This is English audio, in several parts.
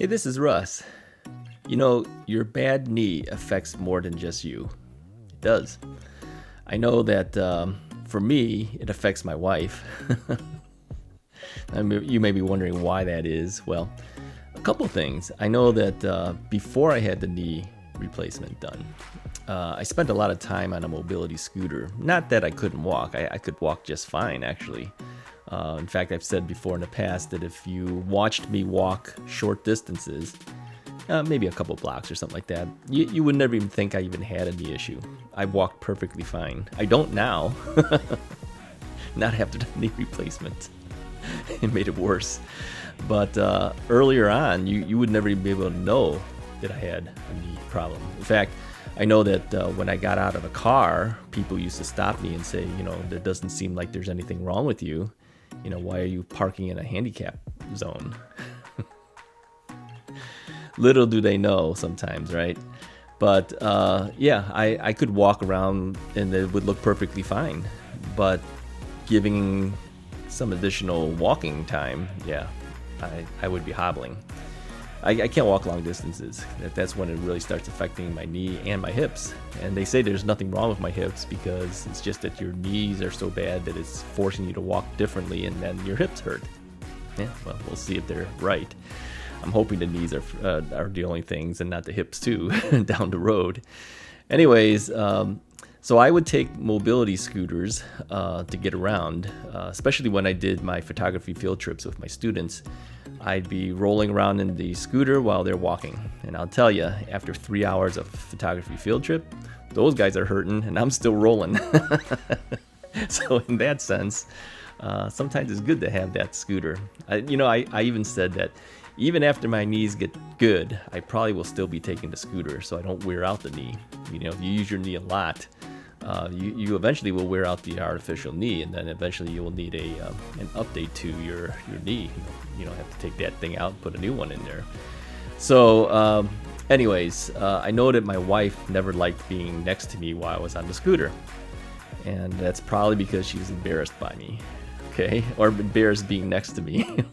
Hey, this is Russ. You know, your bad knee affects more than just you. It does. I know that for me, it affects my wife. You may be wondering why that is. Well, a couple things. I know that before I had the knee replacement done, I spent a lot of time on a mobility scooter. Not that I couldn't walk, I could walk just fine, actually. In fact, I've said before in the past that if you watched me walk short distances, maybe a couple blocks or something like that, you would never even think I even had a knee issue. I walked perfectly fine. I don't now, not after the knee replacement. It made it worse. But earlier on, you would never even be able to know that I had a knee problem. In fact, I know that when I got out of a car, people used to stop me and say, there doesn't seem like there's anything wrong with you. Why are you parking in a handicap zone? Little do they know sometimes, right? But yeah, I could walk around and it would look perfectly fine. But giving some additional walking time, yeah, I would be hobbling. I can't walk long distances. That's when it really starts affecting my knee and my hips. And they say there's nothing wrong with my hips because it's just that your knees are so bad that it's forcing you to walk differently and then your hips hurt. Yeah, well, we'll see if they're right. I'm hoping the knees are the only things and not the hips too down the road. Anyways, so I would take mobility scooters to get around, especially when I did my photography field trips with my students. I'd be rolling around in the scooter while they're walking. And I'll tell you, after 3 hours of photography field trip, those guys are hurting and I'm still rolling. So in that sense, sometimes it's good to have that scooter. I even said that even after my knees get good, I probably will still be taking the scooter so I don't wear out the knee. If you use your knee a lot, you eventually will wear out the artificial knee, and then eventually you will need an update to your knee. You don't have to take that thing out and put a new one in there. So anyways, I know that my wife never liked being next to me while I was on the scooter, and that's probably because she was embarrassed by me, okay, or embarrassed being next to me.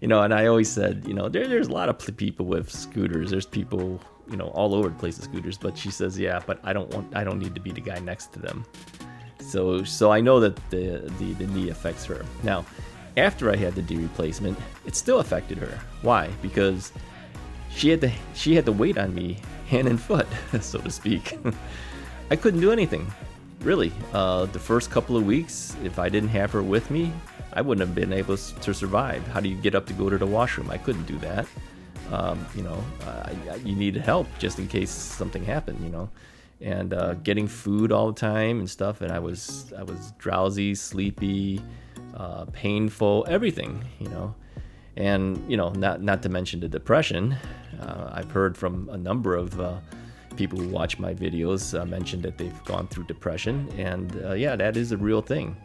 And I always said, there's a lot of people with scooters. There's people, all over the place with scooters. But she says, yeah, but I don't need to be the guy next to them. So I know that the knee affects her. Now, after I had the knee replacement, it still affected her. Why? Because she had to wait on me hand and foot, so to speak. I couldn't do anything, really. The first couple of weeks, if I didn't have her with me, I wouldn't have been able to survive. How do you get up to go to the washroom? I couldn't do that. You needed help just in case something happened, and getting food all the time and stuff. And I was drowsy, sleepy, painful, everything, and, not to mention the depression. I've heard from a number of people who watch my videos mention that they've gone through depression. And yeah, that is a real thing.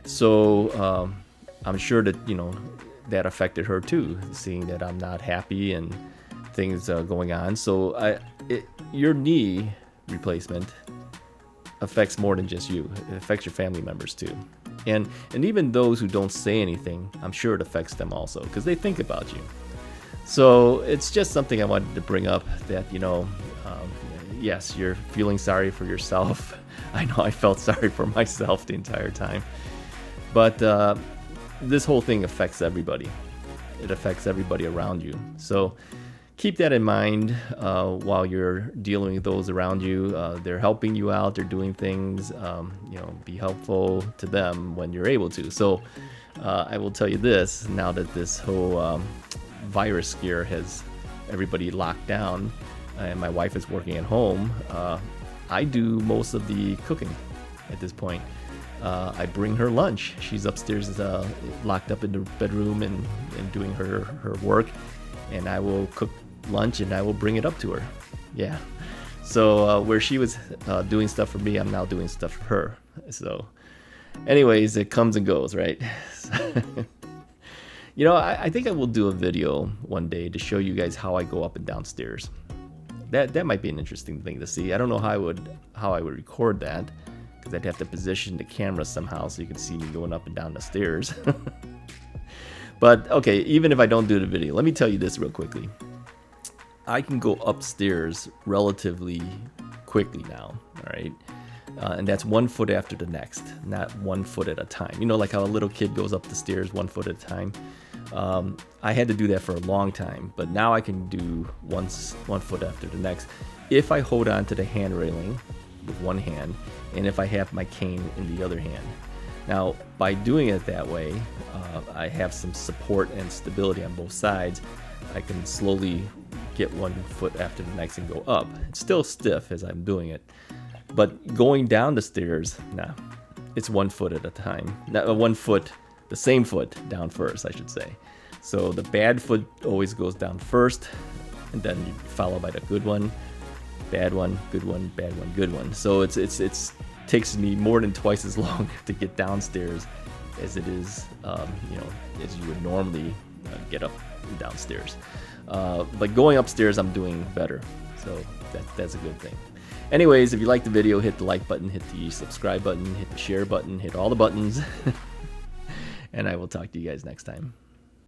So I'm sure that, that affected her too, seeing that I'm not happy and things going on. So your knee replacement affects more than just you. It affects your family members too. And even those who don't say anything, I'm sure it affects them also because they think about you. So it's just something I wanted to bring up that, yes, you're feeling sorry for yourself. I know I felt sorry for myself the entire time. But this whole thing affects everybody. It affects everybody around you. So keep that in mind while you're dealing with those around you. They're helping you out. They're doing things. Be helpful to them when you're able to. So I will tell you this, now that this whole virus scare has everybody locked down and my wife is working at home, I do most of the cooking at this point. I bring her lunch. She's upstairs locked up in the bedroom and doing her work, and I will cook lunch and I will bring it up to her. Yeah. So where she was doing stuff for me, I'm now doing stuff for her. So anyways, it comes and goes, right? I think I will do a video one day to show you guys how I go up and down stairs. That might be an interesting thing to see. I don't know how I would record that, because I'd have to position the camera somehow so you can see me going up and down the stairs. But okay, even if I don't do the video, let me tell you this real quickly. I can go upstairs relatively quickly now, all right? And that's 1 foot after the next, not 1 foot at a time. You know, like how a little kid goes up the stairs 1 foot at a time. I had to do that for a long time, but now I can do 1 foot after the next if I hold on to the hand railing with one hand and if I have my cane in the other hand. Now, by doing it that way, I have some support and stability on both sides. I can slowly get 1 foot after the next and go up. It's still stiff as I'm doing it, but going down the stairs, nah, it's 1 foot at a time. Not 1 foot, the same foot down first, I should say. So the bad foot always goes down first, and then you follow by the good one, bad one, good one, bad one, good one. So it's takes me more than twice as long to get downstairs as it is, you know, as you would normally get up and downstairs. But going upstairs, I'm doing better, so that's a good thing. Anyways, if you like the video, hit the like button, hit the subscribe button, hit the share button, hit all the buttons, and I will talk to you guys next time.